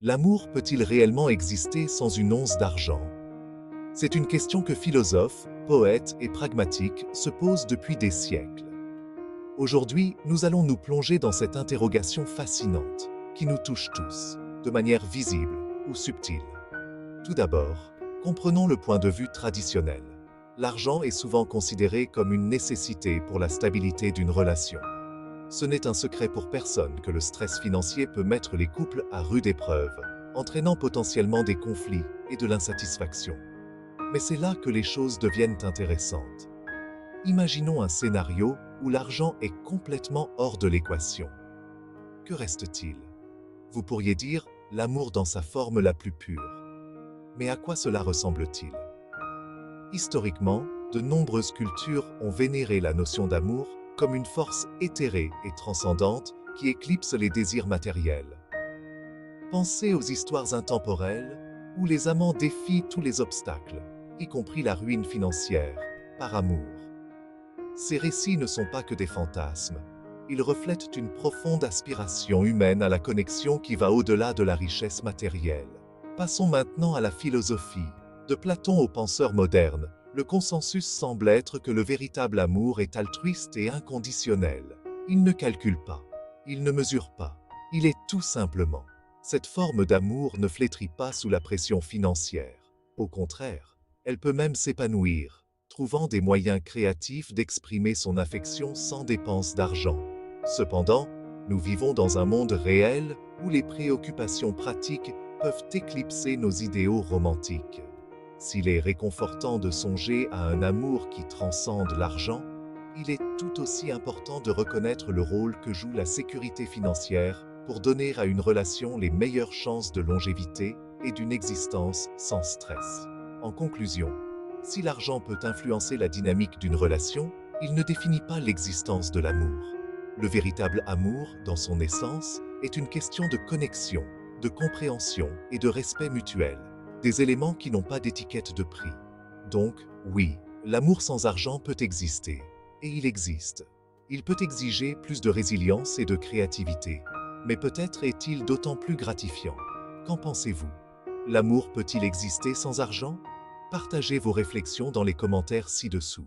L'amour peut-il réellement exister sans une once d'argent? C'est une question que philosophes, poètes et pragmatiques se posent depuis des siècles. Aujourd'hui, nous allons nous plonger dans cette interrogation fascinante, qui nous touche tous, de manière visible ou subtile. Tout d'abord, comprenons le point de vue traditionnel. L'argent est souvent considéré comme une nécessité pour la stabilité d'une relation. Ce n'est un secret pour personne que le stress financier peut mettre les couples à rude épreuve, entraînant potentiellement des conflits et de l'insatisfaction. Mais c'est là que les choses deviennent intéressantes. Imaginons un scénario où l'argent est complètement hors de l'équation. Que reste-t-il? Vous pourriez dire l'amour dans sa forme la plus pure. Mais à quoi cela ressemble-t-il? Historiquement, de nombreuses cultures ont vénéré la notion d'amour comme une force éthérée et transcendante qui éclipse les désirs matériels. Pensez aux histoires intemporelles où les amants défient tous les obstacles, y compris la ruine financière, par amour. Ces récits ne sont pas que des fantasmes. Ils reflètent une profonde aspiration humaine à la connexion qui va au-delà de la richesse matérielle. Passons maintenant à la philosophie. De Platon aux penseurs modernes, le consensus semble être que le véritable amour est altruiste et inconditionnel. Il ne calcule pas, il ne mesure pas, il est tout simplement. Cette forme d'amour ne flétrit pas sous la pression financière. Au contraire, elle peut même s'épanouir, trouvant des moyens créatifs d'exprimer son affection sans dépense d'argent. Cependant, nous vivons dans un monde réel où les préoccupations pratiques peuvent éclipser nos idéaux romantiques. S'il est réconfortant de songer à un amour qui transcende l'argent, il est tout aussi important de reconnaître le rôle que joue la sécurité financière pour donner à une relation les meilleures chances de longévité et d'une existence sans stress. En conclusion, si l'argent peut influencer la dynamique d'une relation, il ne définit pas l'existence de l'amour. Le véritable amour, dans son essence, est une question de connexion, de compréhension et de respect mutuel, des éléments qui n'ont pas d'étiquette de prix. Donc, oui, l'amour sans argent peut exister, et il existe. Il peut exiger plus de résilience et de créativité, mais peut-être est-il d'autant plus gratifiant. Qu'en pensez-vous? L'amour peut-il exister sans argent? Partagez vos réflexions dans les commentaires ci-dessous.